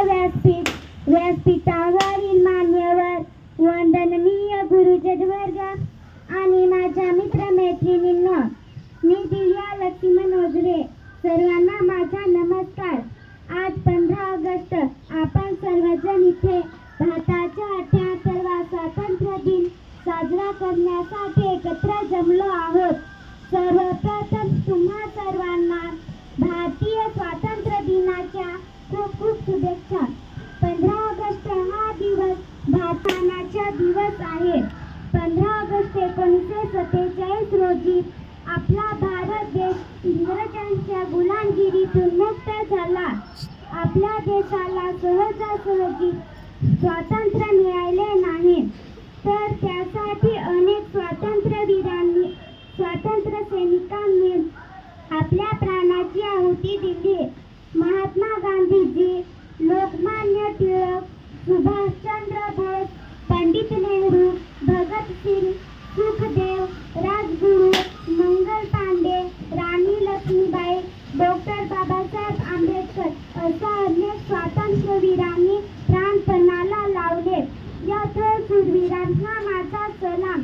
व्यासपीठ व्यासपीठावरील मान्यवर वंदनीय गुरुजन वर्ग आणि माझ्या मित्रमैत्रिणींनो, मी दिव्या लक्ष्मण ओझरे, सर्वांना माझा नमस्कार. आज 15 ऑगस्ट आपण सर्वजण इथे भारताच्या 78वा स्वातंत्र्य दिन साजरा करण्यासाठी एकत्र जमलो आहोत. सर्वप्रथम तुम्हा सर्वांना भारतीय स्वातंत्र्य दिनाच्या खूप खूप शुभेच्छा. 15 ऑगस्ट हा दिवस भारताचा दिवस आहे. 15 ऑगस्ट 1947 रोजी आपला भारत देश इंग्रजांच्या गुलामगिरीतून मुक्त झाला. आपल्या देशाला सहजासहजी स्वातंत्र्य मिळाले नाही, तर त्यासाठी अनेक स्वातंत्र्यवीरांनी स्वातंत्र्य सैनिकांनी आपल्या प्राणाची आहुती दिली. महात्मा गांधीजी, लोकमान्य टिळक, सुभाषचंद्र बोस, पंडित नेहरू, भगतसिंग, सुखदेव, राजगुरू, मंगल पांडे, राणी लक्ष्मीबाई, डॉक्टर बाबासाहेब आंबेडकर अशा अनेक स्वातंत्र्यवीरांनी प्राण पणाला लावले. या थोर शूरवीरांना माझा सलाम.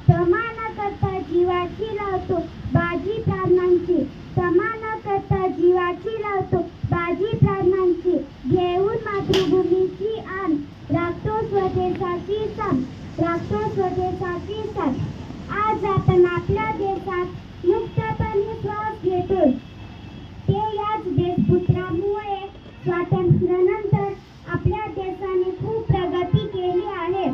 समान करता जीवाची लावतो बाजी प्राणांची, समान करता जीवाची लावतो बाजी प्राणांची, घेऊन मातृभूमीची आण, राखतो स्वदेशाची सान, राखतो स्वदेशाची सान. आज आपण आपल्या देशात मुक्तपणे श्वास घेतो, ते याच देशपुत्रामुळे. स्वातंत्र्यानंतर आपल्या देशाने खूप प्रगती केली आहे,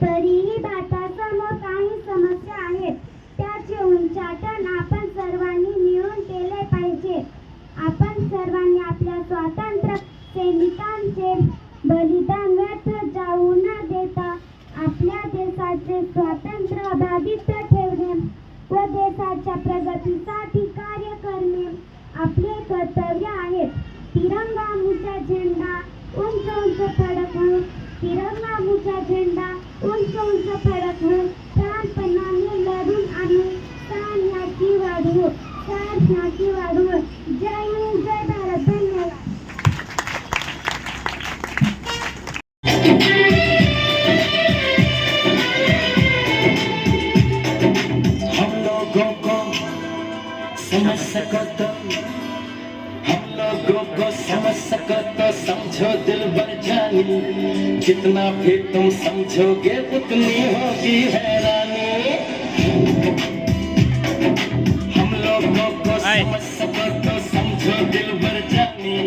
तरीही भारतासमोर काही समस्या आहेत. त्याचे उच्चाटन आपण सर्वांनी मिळून केले पाहिजे. आपण सर्वांनी आपल्या स्वातंत्र्य सैनिकांचे बलिदान व्यर्थ जाऊ न देता आपल्या देशाचे स्वातंत्र्य अबाधित ठेवणे व देशाच्या प्रगतीसाठी कार्य करणे आपले कर्तव्य आहे. तिरंगा मुचा झेंडा उंच उंच फडकवून, तिरंगा मुचा झेंडा उंच उंच फडकवून प्राणपणाने लढून आणू, सान ह्याची वाढवू, सान ह्याची वाढवू. जय हिंद, जय भारत. धन्यवाद. हम लोगों को समझ सको तो, हम लोगों को समझ सको तो समझो दिल भर जानी, जितना भी तुम समझोगे उतनी होगी हैरानी. हम लोगों को समझ सको तो समझो दिल भर जानी,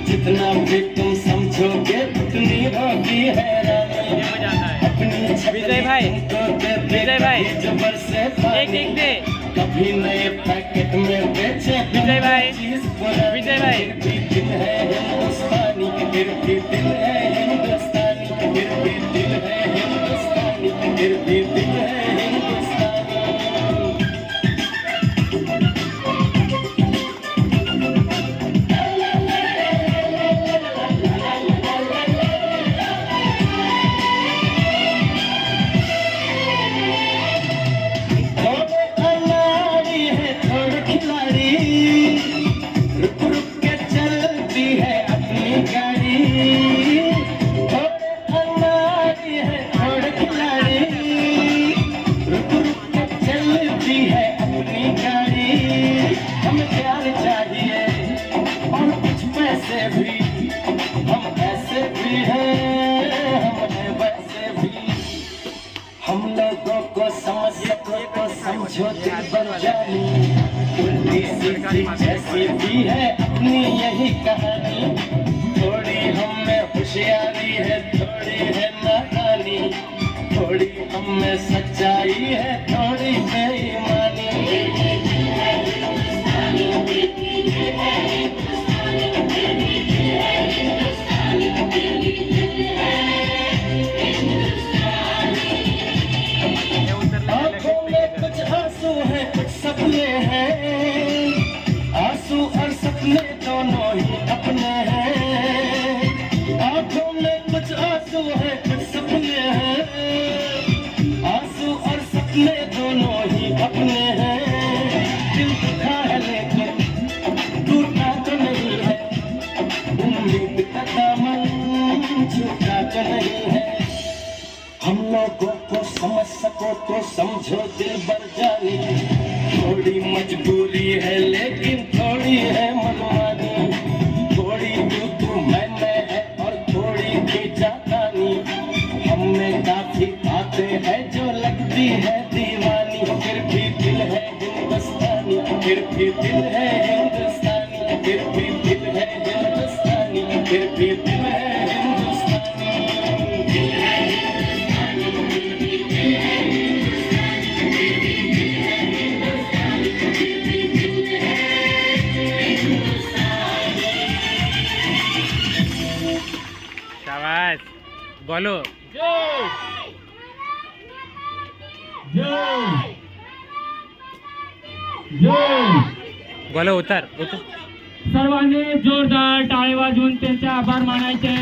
जितना भी तुम समझोगे उतनी होगी हैरानी. विजय भाई, विजय भाई, जबर से एक दे. कभी नए पैकेट में बेचे विजय भाई, विजय भाई, फिर भी दिल है हिंदुस्तानी, फिर भी दिल है हिंदुस्तानी, फिर भी दिल है हिंदुस्तानी, फिर भी दिल है हिंदुस्तानी. हम लोगों को समझ सको तो समझो दिल भर जानी, उल्टी सीधी जैसी भी है अपनी यही कहानी. थोड़ी हम में होशियारी है, थोड़ी है नादानी, थोड़ी हम में सच्चाई है, थोड़ी बेईमानी. सपने हैं, आंसू और सपने दोनों ही अपने हैं. आंखों में कुछ आंसू है, कुछ सपने हैं, आंसू और सपने समझ सको तो समझो दिल बर जानी, थोड़ी मजबूरी है लेकिन थोड़ी है मनमानी, थोड़ी तू मैं है और थोड़ी की जातानी, हम में काफी बातें हैं जो लगती है दीवानी, फिर भी दिल है हिंदुस्तानी, फिर भी दिल है हिंदुस्तानी, फिर भी दिल है हिंदुस्तानी, फिर भी दिल है शाबाश बोलो बोलो उतर उतर सर्वांनी जोरदार टाळे वाजवून त्यांचे आभार मानायचे.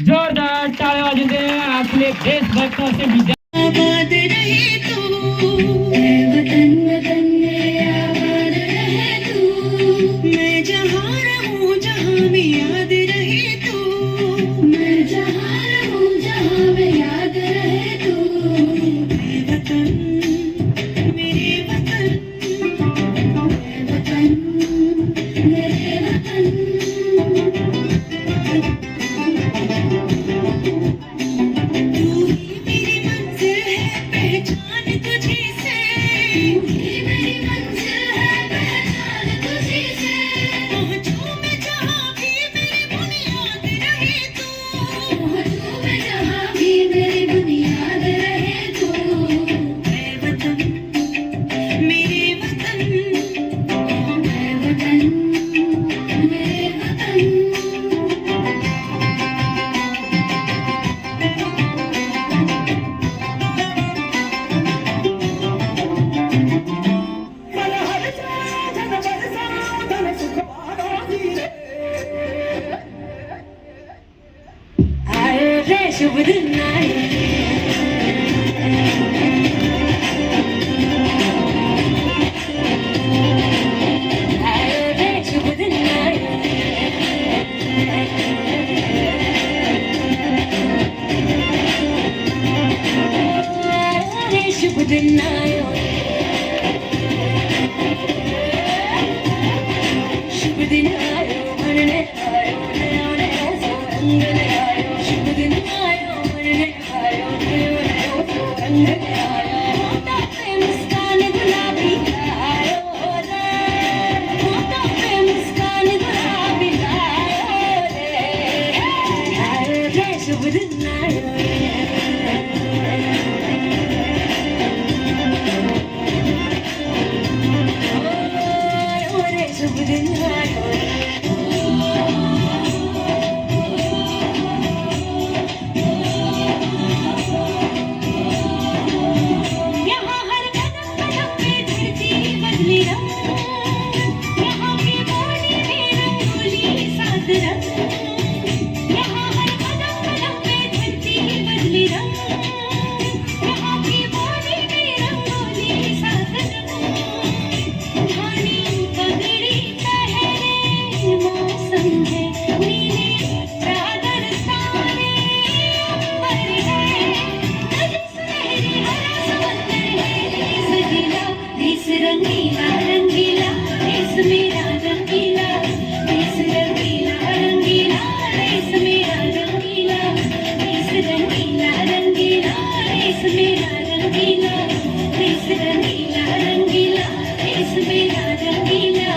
जोरदार टाळे वाजवून ते आपले देशभक्त असे विद्यार्थी. आबाद रहे तू, वतन वतन मेरे आबाद रहे तू, मैं जहाँ रहूँ जहाँ भी याद रहे तू, मैं जहाँ रहूँ जहाँ भी याद रहे तू, मेरे वतन मेरे वतन मेरे वतन मेरे वतन. शुभ दिन आए, शुभ दिन आए, शुभ दिन आयो. दिन आयो मनने आयो नयो नयो सो रंग लगायो शुभ दिन आयो मनने आयो नयो नयो सो रंग लगायो होठों पे मुस्कान गुलाबी आयो रे होठों पे मुस्कान गुलाबी आयो रे शुभ दिन आयो शुभ दिन आयो यहाँ हर कदम कदम पे धरती बदली रंग यहाँ की बोली में रंगोली सात रंग यहाँ हर कदम कदम पे धरती बदली रंग यहाँ की बोली में रंगोली सात रंग धानी पगड़ी पहने मौसम है नीले चादर तारे अंबर है नदी सुनहरी हरा समंदर है सजीला देश रंगीला रंगीला देश मेरा रंगीला देश रंगीला रंगीला देश मेरा रंगीला देश रंगीला रंगीला देश मेरा रंगीला देश रंगीला रंगीला देश मेरा रंगीला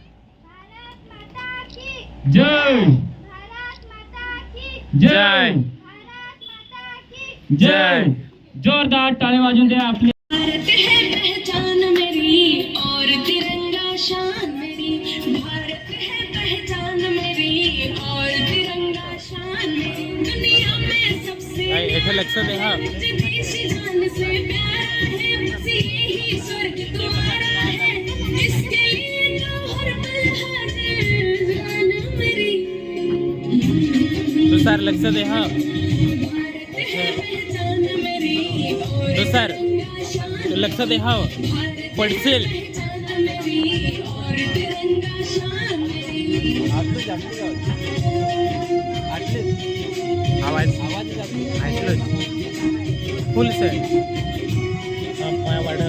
भारत माता की जय भारत माता की जय भारत माता की जय जोरदार टाळी वाजून द्या आपली भारत है पहचान मेरी और तिरंगा शान मेरी भारत है पहचान मेरी और तिरंगा शान मेरी दुनिया में सबसे नाही, इथे लक्ष दे हा. मुझे देश जान से प्यारा है बस यही स्वर्ग तुम्हारा है इसके लिए तो हर पल हाजिर जान मेरी तुषार लक्ष दे हा. भारत है पहचान मेरी और तुषार तिरंगा शान तू लक्ष दे हा. पडशील. और तिरंगा शान मेरी आवाज ऐकलं फुल सर वाढ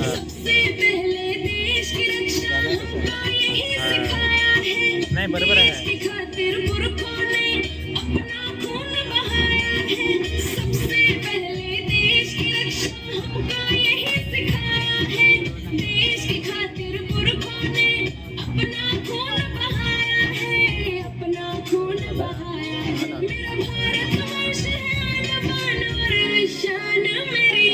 सबसे पहले देश की रक्षा हमको यही सिखाया है नाही बरोबर देश आहे. की खातिर पुरखों ने अपना खून बहाया है सबसे पहले देश की रक्षा हमको यही सिखाया है देश की खातिर पुरखों ने अपना खून बहाया है अपना खून बहाया है मेरा भारतवर्ष है आन बान और शान मेरी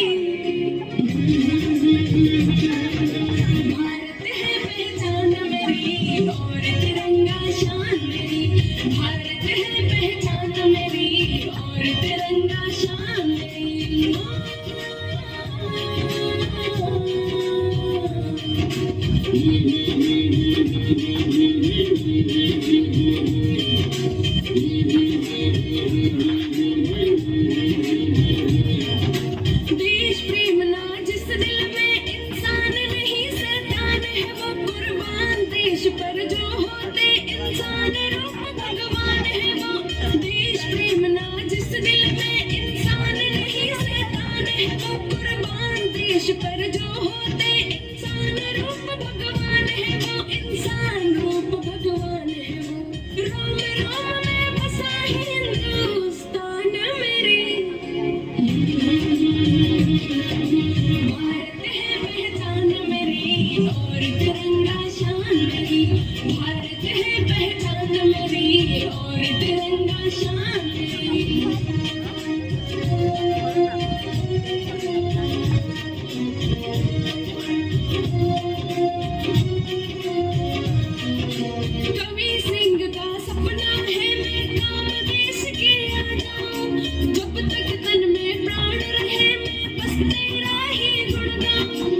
भारत है पहचान मेरी और तिरंगा शान मेरी भारत है पहचान मेरी और तिरंगा शान मेरी देश प्रेम ना जिस दिल में इंसान नहीं शैतान है वो कुर्बान देश पर जो होते इंसान रूप भगवान है वो देश प्रेम ना जिस दिल में इंसान नहीं शैतान है वो कुर्बान देश पर जो होते इंसान रूप भगवान है वो इंसान रूप भगवान है वो रोम रोम में बसा हिंदुस्तान मेरी भारत है पहचान मेरी और तिरंगा शान मेरी भारत है पहचान मेरी और तिरंगा शान कवि सिंह का सपना है मैं काम देश के आ जाऊं जब तक तन में प्राण रहे मैं बस तेरा ही गुण गाऊं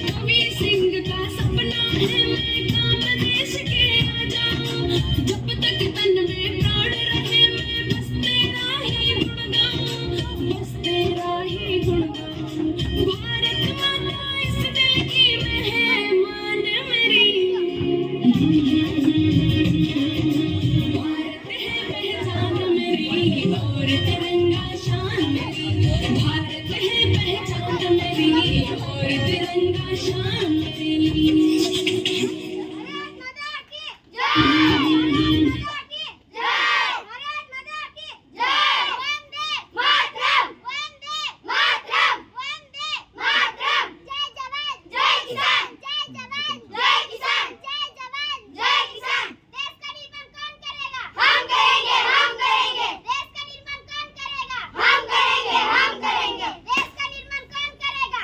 कवि सिंह का सपना है मैं काम देश के आ जाऊं जब तक तन में प्राण रहे मैं बस तेरा ही गुण गाऊं बस तेरा ही गुण गाऊं भारत माता इस दिल की मेहमान मेरी भारत है मेरी और तिरंगा शान मेरी भारत माता की जय भारत माता की जय भारत माता की जय वंदे मातरम वंदे मातरम वंदे मातरम जय जवान जय किसान जय जवान जय किसान जय जवान जय किसान देश का निर्माण कौन करेगा हम करेंगे देश का निर्माण कौन करेगा हम करेंगे देश का निर्माण कौन करेगा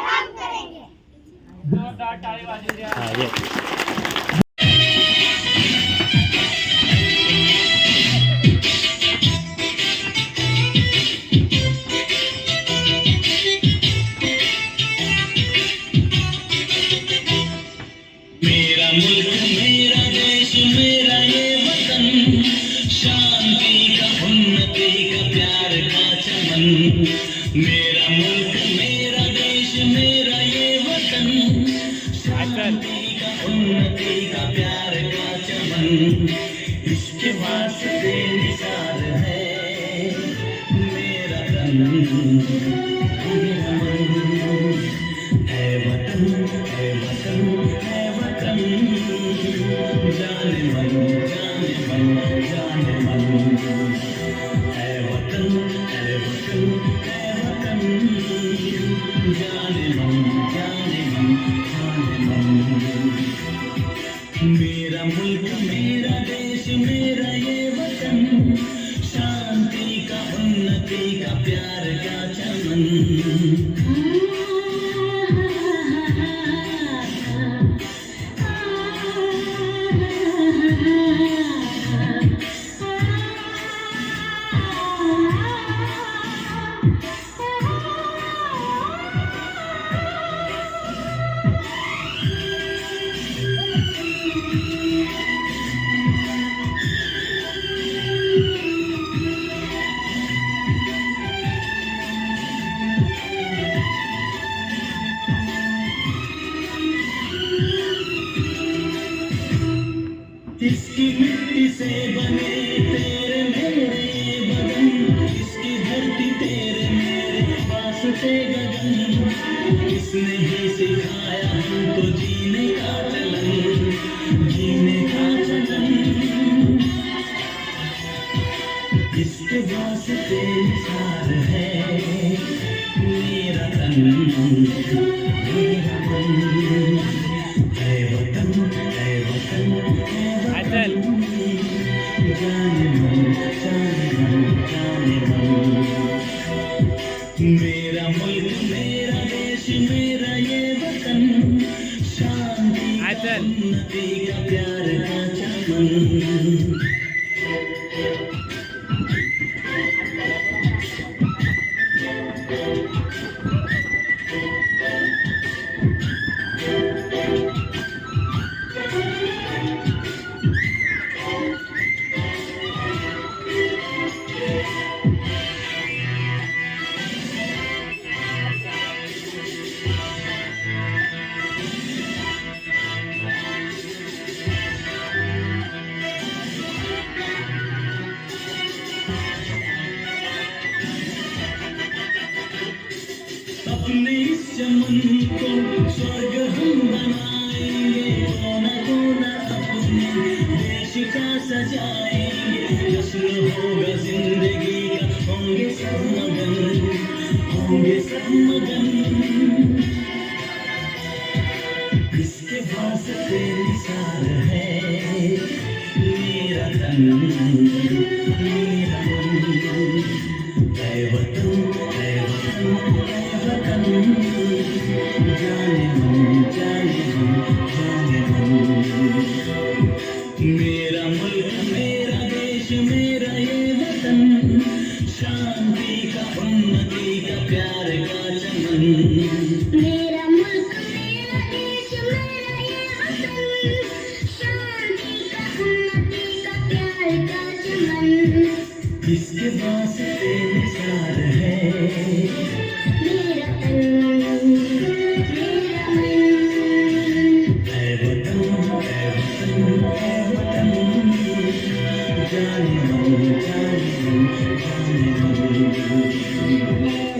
हम करेंगे जोरदार टाळी वाजून द्या. हा ये मेरा मुल्क मेरा देश मेरा ये वतन शांति का उन्नति का प्यार का चमन मेरा मुल्क मेरा देश मेरा ये वतन शांति का उन्नति का प्यार का चमन इसके वास्ते निसार है मेरा तन मेरा मन है वतन है वतन है वतन जाने मन जाने मन जाने मन है वतन है वतन है वतन जाने मन जाने मन जाने मन मेरा मुल्क मेरा देश मेरा ये वतन शांति का उन्नति का प्यार का चमन इसकी मिट्टी से बने तेरे मेरे बदन इसकी धरती तेरे मेरे वास्ते गगन इसने ही सिखाया हमको जीने का चलन इसके वास्ते निसार है मेरा तन मेरा मन है वतन है वतन है अचल जाने मन जाने मन मेरा मुल्क मेरा देश मेरा ये वतन शांति अचल उन्नति का प्यार का चमन अपने इस चमन को स्वर्ग हम बनाएंगे कोना कोना अपने देश का सजाएंगे जश्न होगा जिंदगी का होंगे सब मगन इसके वास्ते निसार है मेरा तन मेरा मन है वतन है वतन है वतन जाने मन मेरा मुल्क मेरा देश मेरा ये वतन शांति का उन्नति का प्यार का चमन मेरा मुल्क मेरा देश मेरा ये वतन शांति का उन्नति का प्यार का चमन इसके वास्ते निसार है मेरा तन मेरा मन है वतन है वतन जाने मन